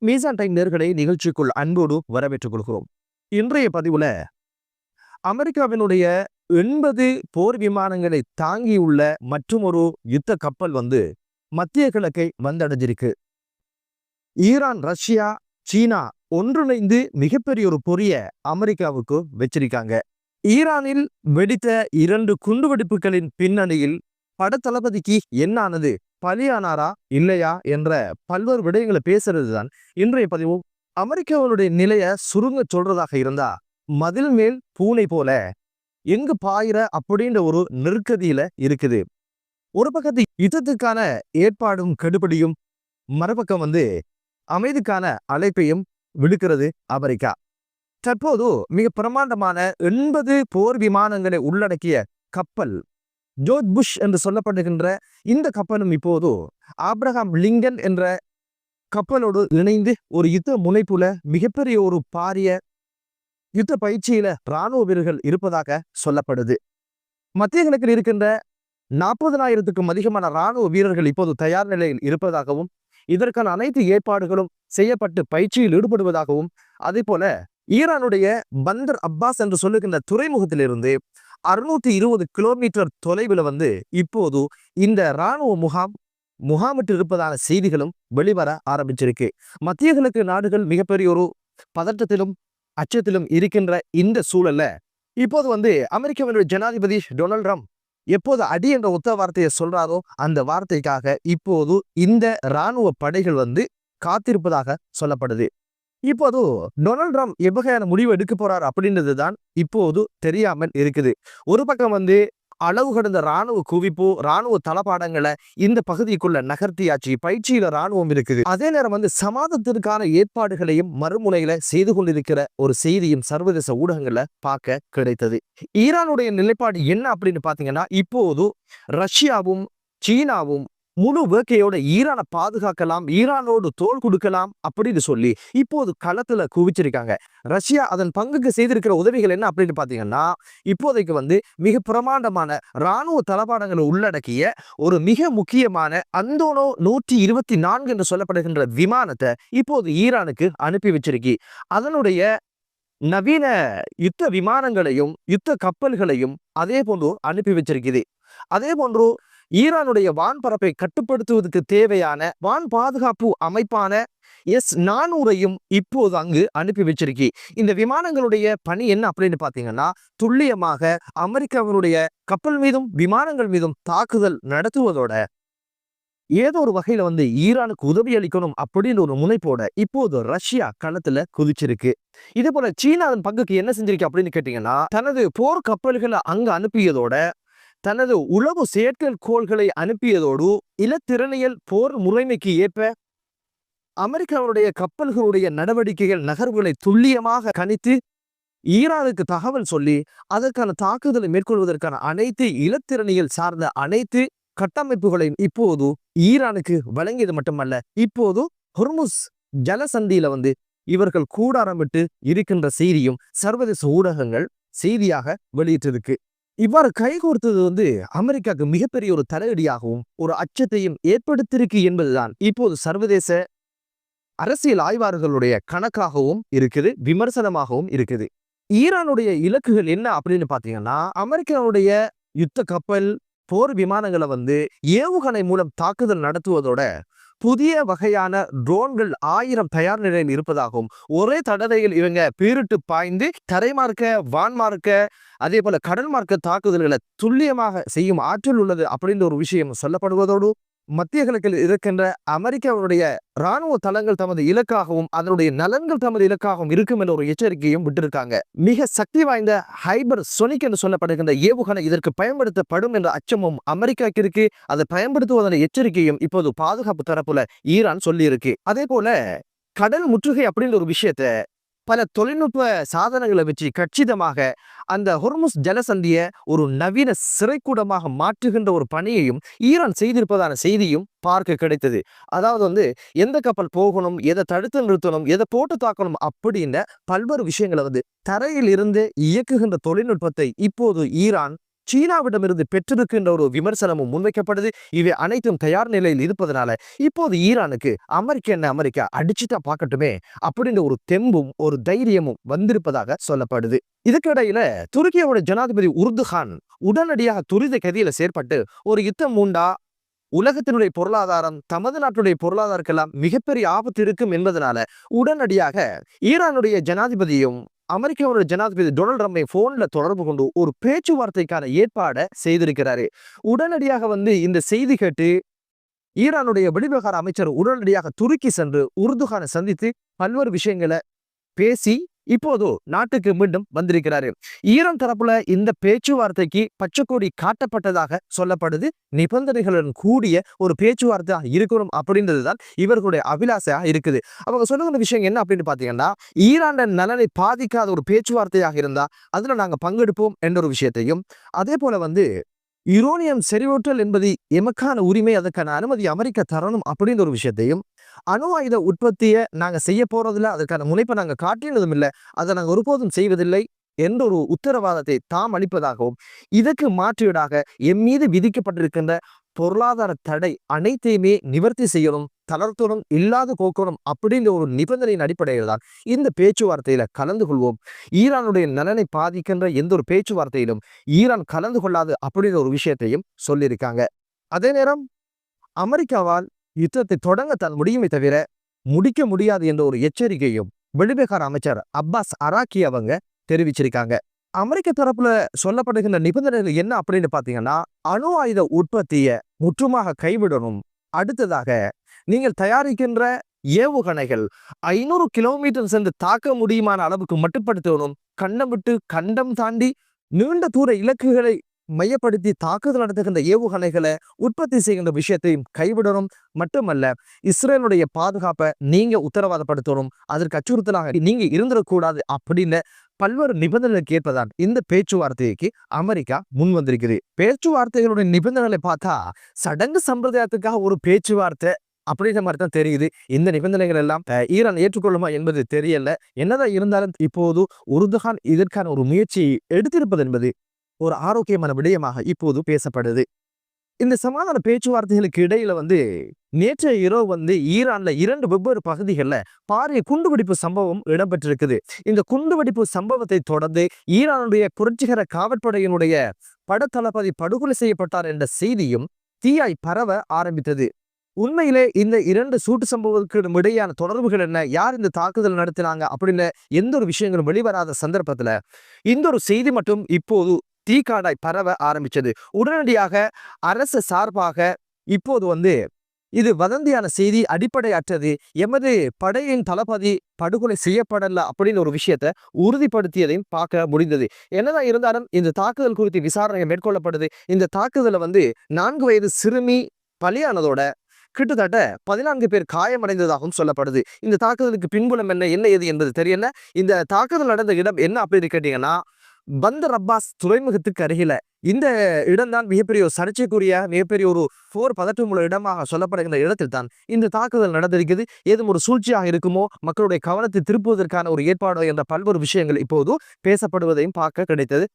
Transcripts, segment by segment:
மீசான் டைம் நேர்களை நிகழ்ச்சிக்குள் அன்போடு வரவேற்றுக் கொள்கிறோம். இன்றைய பதிவுல அமெரிக்காவினுடைய 80 போர் விமானங்களை தாங்கியுள்ள மற்றும் ஒரு யுத்த கப்பல் மத்திய கிழக்கை வந்தடைஞ்சிருக்கு. ஈரான், ரஷ்யா, சீனா ஒன்றிணைந்து மிகப்பெரிய ஒரு பொறிய அமெரிக்காவுக்கு வச்சிருக்காங்க. ஈரானில் வெடித்த 2 குண்டுவெடிப்புகளின் பின்னணியில் படத்தளபதிக்கு என்னானது, பலியானாரா இல்லையா என்ற பல்வேறு விடயங்களை பேசுறதுதான் இன்றைய பதிவு. அமெரிக்காவுடைய நிலைய சுருங்க சொல்றதாக இருந்தா, மதில் மேல் பூனை போல எங்கு பாயிர அப்படின்ற ஒரு நெருக்கதியில இருக்குது. ஒரு பக்கத்து யுத்தத்துக்கான ஏற்பாடும் கெடுபடியும், மறுபக்கம் அமைதிக்கான அழைப்பையும் விடுக்கிறது அமெரிக்கா. தற்போது மிக பிரமாண்டமான 80 போர் விமானங்களை உள்ளடக்கிய கப்பல் ஜோர்ஜ் புஷ் என்று சொல்லப்படுகின்ற இந்த கப்பலும் இப்போது ஆப்ரஹாம் லிங்கன் என்ற கப்பலோடு இணைந்து ஒரு யுத்த முனைப்புல மிகப்பெரிய ஒரு பாரிய யுத்த பயிற்சியில இராணுவ வீரர்கள் இருப்பதாக சொல்லப்படுது. மத்திய கிழக்கில் இருக்கின்ற 40,000க்கும் அதிகமான இராணுவ வீரர்கள் இப்போது தயார் நிலையில் இருப்பதாகவும், இதற்கான அனைத்து ஏற்பாடுகளும் செய்யப்பட்டு பயிற்சியில் ஈடுபடுவதாகவும், அதே போல ஈரானுடைய பந்தர் அப்பாஸ் என்று சொல்லுகின்ற துறைமுகத்திலிருந்து 620 கிலோமீட்டர் தொலைவில் இப்போது இந்த இராணுவ முகாமிட்டு இருப்பதான செய்திகளும் வெளிவர ஆரம்பிச்சிருக்கு. மத்திய கிழக்கு நாடுகள் மிகப்பெரிய ஒரு பதற்றத்திலும் அச்சத்திலும் இருக்கின்ற இந்த சூழல்ல இப்போது அமெரிக்காவினுடைய ஜனாதிபதி டொனால்ட் ட்ரம்ப் எப்போது அடி என்ற ஒத்த வார்த்தையை சொல்றாரோ அந்த வார்த்தைக்காக இப்போது இந்த இராணுவ படைகள் காத்திருப்பதாக சொல்லப்படுது. இப்போது டொனால்ட் ட்ரம்ப் எவ்வகையான முடிவு எடுக்க போறார் அப்படின்றது தான் இப்போது தெரியாமல் இருக்குது. ஒரு பக்கம் அளவு கடந்த இராணுவ குவிப்பு, இராணுவ தளபாடங்களை இந்த பகுதிக்குள்ள நகர்த்தியாச்சு, பயிற்சியில இராணுவம் இருக்குது. அதே நேரம் சமாதானத்திற்கான ஏற்பாடுகளையும் மறுமுனையில செய்து கொண்டிருக்கிற ஒரு செய்தியும் சர்வதேச ஊடகங்கள்ல பார்க்க கிடைத்தது. ஈரானுடைய நிலைப்பாடு என்ன அப்படின்னு பாத்தீங்கன்னா, இப்போது ரஷ்யாவும் சீனாவும் முழு வேக்கையோட ஈரானை பாதுகாக்கலாம், ஈரானோடு தோல் கொடுக்கலாம் அப்படின்னு சொல்லி இப்போது களத்துல குவிச்சிருக்காங்க. ரஷ்யா அதன் பங்குக்கு செய்திருக்கிற உதவிகள் என்ன அப்படின்னு பாத்தீங்கன்னா, இப்போதைக்கு மிக பிரமாண்டமான இராணுவ தளபாடங்களை உள்ளடக்கிய ஒரு மிக முக்கியமான அந்தோனோ 124 என்று சொல்லப்படுகின்ற விமானத்தை இப்போது ஈரானுக்கு அனுப்பி வச்சிருக்கு. அதனுடைய நவீன யுத்த விமானங்களையும் யுத்த கப்பல்களையும் அதே போன்று அனுப்பி வச்சிருக்குது. அதே போன்று ஈரானுடைய வான்பரப்பை கட்டுப்படுத்துவதற்கு தேவையான வான் பாதுகாப்பு அமைப்பான S-400ஐயும் இப்போது அங்கு அனுப்பி வச்சிருக்கு. இந்த விமானங்களுடைய பணி என்ன அப்படின்னு பாத்தீங்கன்னா, துல்லியமாக அமெரிக்காவினுடைய கப்பல் மீதும் விமானங்கள் மீதும் தாக்குதல் நடத்துவதோட ஏதோ ஒரு வகையில ஈரானுக்கு உதவி அளிக்கணும் அப்படின்னு ஒரு முனைப்போட இப்போது ரஷ்யா களத்துல குதிச்சிருக்கு. இதே போல சீனாவின் பங்குக்கு என்ன செஞ்சிருக்கு அப்படின்னு கேட்டீங்கன்னா, தனது போர் கப்பல்களை அங்கு அனுப்பியதோட தனது உளவு செயற்கைக்கோள்களை அனுப்பியதோடு இலத்திறனியல் போர் முறைமைக்கு ஏற்ப அமெரிக்காவுடைய கப்பல்களுடைய நடவடிக்கைகள் நகர்வுகளை துல்லியமாக கணித்து ஈரானுக்கு தகவல் சொல்லி அதற்கான தாக்குதலை மேற்கொள்வதற்கான அனைத்து இலத்திறனியல் சார்ந்த அனைத்து கட்டமைப்புகளையும் இப்போது ஈரானுக்கு வழங்கியது மட்டுமல்ல, இப்போது ஹொர்முஸ் ஜலசந்தியில இவர்கள் கூடாரமிட்டு இருக்கின்ற செய்தியும் சர்வதேச ஊடகங்கள் செய்தியாக வெளியிட்டிருக்கு. இவ்வாறு கைகோர்த்தது அமெரிக்காவுக்கு மிகப்பெரிய ஒரு தலையடியாகவும் ஒரு அச்சத்தையும் ஏற்படுத்தியிருக்கு என்பதுதான் இப்போது சர்வதேச அரசியல் ஆய்வாளர்களுடைய கணக்காகவும் இருக்குது, விமர்சனமாகவும் இருக்குது. ஈரானுடைய இலக்குகள் என்ன அப்படின்னு பாத்தீங்கன்னா, அமெரிக்காவுடைய யுத்த கப்பல் போர் விமானங்களை ஏவுகணை மூலம் தாக்குதல் நடத்துவதோட புதிய வகையான ட்ரோன்கள் 1000 தயார் நிலையில் இருப்பதாகவும், ஒரே தடவையில் இவங்க பீரிட்டு பாய்ந்து தரைமார்க்க, வான்மார்க்க, அதே போல கடல் மார்க்க தாக்குதல்களை துல்லியமாக செய்யும் ஆற்றல் உள்ளது அப்படின்ற ஒரு விஷயம் சொல்லப்படுவதோடு, மத்திய கிழக்கில் இருக்கின்ற அமெரிக்காவுடைய இராணுவ தளங்கள் தமது இலக்காகவும் அதனுடைய நலன்கள் தமது இலக்காகவும் இருக்கும் என்ற ஒரு எச்சரிக்கையும் விட்டிருக்காங்க. மிக சக்தி வாய்ந்த ஹைபர் சொனிக் என்று சொல்லப்படுகின்ற ஏவுகணை இதற்கு பயன்படுத்தப்படும் என்ற அச்சமும் அமெரிக்காவுக்கு இருக்கு. அதை பயன்படுத்துவதன் எச்சரிக்கையும் இப்போது பாதுகாப்பு தரப்புல ஈரான் சொல்லி இருக்கு. அதே போல கடல் முற்றுகை அப்படின்ற ஒரு விஷயத்த பல தொழில்நுட்ப சாதனங்களை வச்சு கச்சிதமாக அந்த ஹொர்முஸ் ஜலசந்திய ஒரு நவீன சிறைக்கூடமாக மாற்றுகின்ற ஒரு பணியையும் ஈரான் செய்திருப்பதான செய்தியும் பார்க்க கிடைத்தது. அதாவது எந்த கப்பல் போகணும், எதை தடுத்து நிறுத்தணும், எதை போட்டு தாக்கணும் அப்படின்ற பல்வேறு விஷயங்களை தரையில் இருந்து இயக்குகின்ற தொழில்நுட்பத்தை இப்போது ஈரான் சீனாவிடமிருந்து பெற்றிருக்கின்ற ஒரு விமர்சனமும் முன்வைக்கப்படுது. இவை அனைத்தும் தயார் நிலையில் இருப்பதனால இப்போது ஈரானுக்கு அமெரிக்கா அடிச்சுட்டா பார்க்கட்டுமே அப்படின்ற ஒரு தெம்பும் ஒரு தைரியமும் வந்திருப்பதாக சொல்லப்படுது. இதுக்கிடையில துருக்கியோட ஜனாதிபதி உர்துகான் உடனடியாக துரித கதியில செயற்பட்டு ஒரு யுத்தம் மூண்டா உலகத்தினுடைய பொருளாதாரம் தமது நாட்டுடைய பொருளாதாரக்கெல்லாம் மிகப்பெரிய ஆபத்து இருக்கும் என்பதனால உடனடியாக ஈரானுடைய ஜனாதிபதியும் அமெரிக்காவோட ஜனாதிபதி டொனால்ட் ட்ரம்பை போன்ல தொடர்பு கொண்டு ஒரு பேச்சுவார்த்தைக்கான ஏற்பாடை செய்திருக்கிறாரு. உடனடியாக இந்த செய்தி கேட்டு ஈரானுடைய வெளிவிவகார அமைச்சர் உடனடியாக துருக்கி சென்று உருதுகானை சந்தித்து பல்வேறு விஷயங்களை பேசி இப்போது நாட்டுக்கு மீண்டும் வந்திருக்கிறாரு. ஈரான் தரப்புல இந்த பேச்சுவார்த்தைக்கு பச்சைக்கொடி காட்டப்பட்டதாக சொல்லப்படுது. நிபந்தனைகளுடன் கூடிய ஒரு பேச்சுவார்த்தை இருக்கணும் அப்படின்றதுதான் இவர்களுடைய அபிலாசையா இருக்குது. அவங்க சொல்லுகிற விஷயம் என்ன அப்படின்னு பாத்தீங்கன்னா, ஈரான் நலனை பாதிக்காத ஒரு பேச்சுவார்த்தையாக இருந்தா அதுல நாங்க பங்கெடுப்போம் என்ற ஒரு விஷயத்தையும், அதே போல யுரேனியம் செறிவூட்டல் என்பது எமக்கான உரிமை, அதற்கான அனுமதி அமெரிக்கா தரணும் அப்படின்ற ஒரு விஷயத்தையும், அணு ஆயுத உற்பத்தியை நாங்க செய்ய போறதில்ல, அதற்கான முனைப்பை நாங்க காட்டினதும் இல்லை, அதை நாங்கள் ஒருபோதும் செய்வதில்லை என்ற ஒரு உத்தரவாதத்தை தாம் அளிப்பதாகவும், இதற்கு மாற்றீடாக எம் மீது விதிக்கப்பட்டிருக்கின்ற பொருளாதார தடை அனைத்தையுமே நிவர்த்தி செய்யணும், தளர்த்தணும், இல்லாத போக்கணும் அப்படின்ற ஒரு நிபந்தனையின் அடிப்படையில் தான் இந்த பேச்சுவார்த்தையில கலந்து கொள்வோம். ஈரானுடைய நலனை பாதிக்கின்ற எந்த ஒரு பேச்சுவார்த்தையிலும் ஈரான் கலந்து கொள்ளாது அப்படின்ற ஒரு விஷயத்தையும் சொல்லியிருக்காங்க. அதே நேரம் அமெரிக்காவால் யுத்தத்தை தொடங்க தான் முடியுமே தவிர முடிக்க முடியாது என்ற ஒரு எச்சரிக்கையும் வெளிவிவகார அமைச்சர் அப்பாஸ் அராக்கி அவங்க தெரிவிச்சிருக்காங்க. அமெரிக்க தரப்புல சொல்லப்படுகின்ற நிபந்தனைகள் என்ன அப்படின்னு பாத்தீங்கன்னா, அணு ஆயுத உற்பத்தியை முற்றுமாக கைவிடணும். அடுத்ததாக நீங்கள் தயாரிக்கின்ற ஏவுகணைகள் 500 கிலோமீட்டர் சென்று தாக்க முடியுமான அளவுக்கு மட்டுப்படுத்தணும். கண்டம் விட்டு கண்டம் தாண்டி நீண்ட தூர இலக்குகளை மையப்படுத்தி தாக்குதல் நடத்துகின்ற ஏவுகணைகளை உற்பத்தி செய்கின்ற விஷயத்தையும் கைவிடணும். மட்டுமல்ல, இஸ்ரேலுடைய பாதுகாப்பை நீங்க உத்தரவாதப்படுத்தணும், அதற்கு அச்சுறுத்தலாக நீங்க இருந்துடக்கூடாது அப்படின்னு பல்வேறு நிபந்தனைகளுக்கு ஏற்பதான் இந்த பேச்சுவார்த்தைக்கு அமெரிக்கா முன் வந்திருக்குது. பேச்சுவார்த்தைகளுடைய நிபந்தனைகளை பார்த்தா சடங்கு சம்பிரதாயத்துக்காக ஒரு பேச்சுவார்த்தை அப்படின்ற மாதிரி தான் தெரியுது. இந்த நிபந்தனைகள் எல்லாம் ஈரான் ஏற்றுக்கொள்ளுமா என்பது தெரியல. என்னதான் இருந்தாலும் இப்போது உருதுகான் இதற்கான ஒரு முயற்சியை எடுத்திருப்பது என்பது ஒரு ஆரோக்கியமான விடயமாக இப்போது பேசப்படுது. இந்த சமாதான பேச்சுவார்த்தைகளுக்கு இடையில நேற்றைய இரவு ஈரான்ல 2 வெவ்வேறு பகுதிகளில் பாரிய குண்டுவெடிப்பு சம்பவம் இடம்பெற்றிருக்குது. இந்த குண்டுவெடிப்பு சம்பவத்தை தொடர்ந்து ஈரானுடைய புரட்சிகர காவற்படையினுடைய படத்தளபதி படுகொலை செய்யப்பட்டார் என்ற செய்தியும் தீயாய் பரவ ஆரம்பித்தது. உண்மையிலே இந்த 2 சூட்டு சம்பவத்துக்கு இடையான தொடர்புகள் என்ன, யார் இந்த தாக்குதல் நடத்தினாங்க அப்படின்னு எந்த ஒரு விஷயங்களும் வெளிவராத சந்தர்ப்பத்துல இந்த ஒரு செய்தி மட்டும் இப்போது தீக்காடாய் பரவ ஆரம்பிச்சது. உடனடியாக அரசு சார்பாக இப்போது இது வதந்தியான செய்தி, அடிப்படையற்றது, எமது படையின் தளபதி படுகொலை செய்யப்படல அப்படின்னு ஒரு விஷயத்தை உறுதிப்படுத்தியதையும் பார்க்க முடிந்தது. என்னதான் இருந்தாலும் இந்த தாக்குதல் குறித்து விசாரணை மேற்கொள்ளப்படுது. இந்த தாக்குதல 4 வயது சிறுமி பலியானதோட கிட்டத்தட்ட 14 பேர் காயமடைந்ததாகவும் சொல்லப்படுது. இந்த தாக்குதலுக்கு பின்புலம் என்ன ஏது என்பது தெரியல. இந்த தாக்குதல் நடந்த இடம் என்ன அப்படின்னு கேட்டீங்கன்னா, பந்தர் அப்பாஸ் துறைமுகத்துக்கு அருகில இந்த இடம்தான் மிகப்பெரிய ஒரு சர்ச்சைக்குரிய மிகப்பெரிய ஒரு போர் பதற்றமுள்ள இடமாக சொல்லப்படுகின்ற இடத்தில் தான் இந்த தாக்குதல் நடந்திருக்குது. ஏதும் ஒரு சூழ்ச்சியாக இருக்குமோ, மக்களுடைய கவனத்தை திருப்புவதற்கான ஒரு ஏற்பாடு என்ற பல்வேறு விஷயங்கள் இப்போது பேசப்படுவதையும் பார்க்க கிடைத்தது.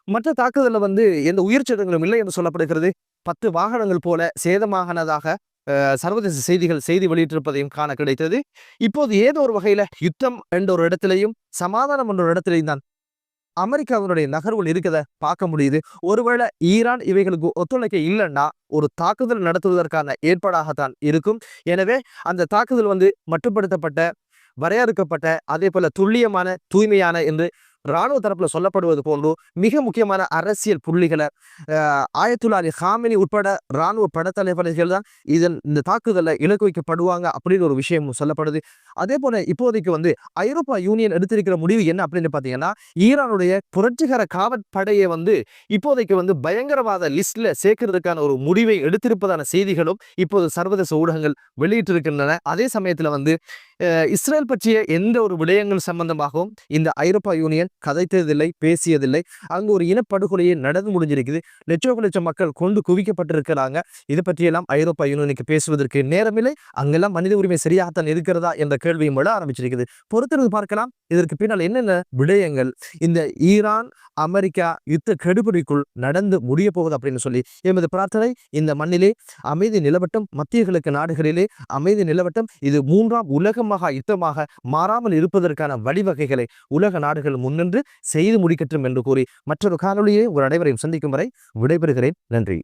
மற்ற தாக்குதலில் எந்த உயிர் சேதங்களும் இல்லை என்று சொல்லப்படுகிறது. 10 வாகனங்கள் போல சேதமானதாக சர்வதேச செய்தி வெளியிட்டிருப்பதையும் காண கிடைத்தது. இப்போது ஏதோ ஒரு வகையில யுத்தம் என்ற ஒரு இடத்திலையும் சமாதானம் என்ற ஒரு இடத்திலையும் தான் அமெரிக்காவினுடைய நகர்வுகள் இருக்கதை பார்க்க முடியுது. ஒருவேளை ஈரான் இவைகளுக்கு ஒத்துழைக்க இல்லைன்னா ஒரு தாக்குதல் நடத்துவதற்கான ஏற்பாடாகத்தான் இருக்கும். எனவே அந்த தாக்குதல் மட்டுப்படுத்தப்பட்ட, வரையறுக்கப்பட்ட, அதே போல துல்லியமான, தூய்மையான என்று இராணுவ தரப்புல சொல்லப்படுவது போன்று மிக முக்கியமான அரசியல் புள்ளிகளை ஆயத்துல்லா அலி காமினி உட்பட இராணுவ படத்தலைவர்கள் தான் இந்த தாக்குதலை இலக்கு வைக்கப்படுவாங்க அப்படின்னு ஒரு விஷயம் சொல்லப்படுது. அதே போல இப்போதைக்கு ஐரோப்பா யூனியன் எடுத்திருக்கிற முடிவு என்ன அப்படின்னு பாத்தீங்கன்னா, ஈரானுடைய புரட்சிகர காவற்படையை இப்போதைக்கு பயங்கரவாத லிஸ்ட்ல சேர்க்கிறதுக்கான ஒரு முடிவை எடுத்திருப்பதான செய்திகளும் இப்போது சர்வதேச ஊடகங்கள் வெளியிட்டிருக்கின்றன. அதே சமயத்துல இஸ்ரேல் பற்றிய எந்த ஒரு விடயங்கள் சம்பந்தமாகவும் இந்த ஐரோப்பா யூனியன் ஈரான் கதைத்ததில்லை, பேசியதில்லை. அங்கு ஒரு இனப்படுகொலையை நடந்து முடிஞ்சிருக்குது. லட்சம் மக்கள் கொண்டு குவிக்கப்பட்டிருக்கிறாங்க. இது பற்றியெல்லாம் ஐரோப்பா யூனியனுக்கு பேசுவதற்கு நேரமில்லை. அங்கெல்லாம் மனித உரிமை சரியாகத்தான் இருக்கிறதா என்ற கேள்வியும் விட ஆரம்பிச்சிருக்குது. பொறுத்திருந்து பார்க்கலாம் இதற்கு பின்னால் என்னென்ன விடயங்கள் இந்த ஈரான் அமெரிக்கா யுத்த கெடுபிடிக்குள் நடந்து முடிய போகுது அப்படின்னு சொல்லி எமது பிரார்த்தனை. இந்த மண்ணிலே அமைதி நிலவட்டம், மத்திய கிழக்கு நாடுகளிலே அமைதி நிலவட்டம். இது 3ஆம் உலக மகா யுத்தமாக மாறாமல் இருப்பதற்கான வழிவகைகளை உலக நாடுகள் முன்னின்று செய்து முடிக்கட்டும் என்று கூறி மற்றொரு காணொளியை உங்கள் அனைவரையும் சந்திக்கும் வரை விடைபெறுகிறேன். நன்றி.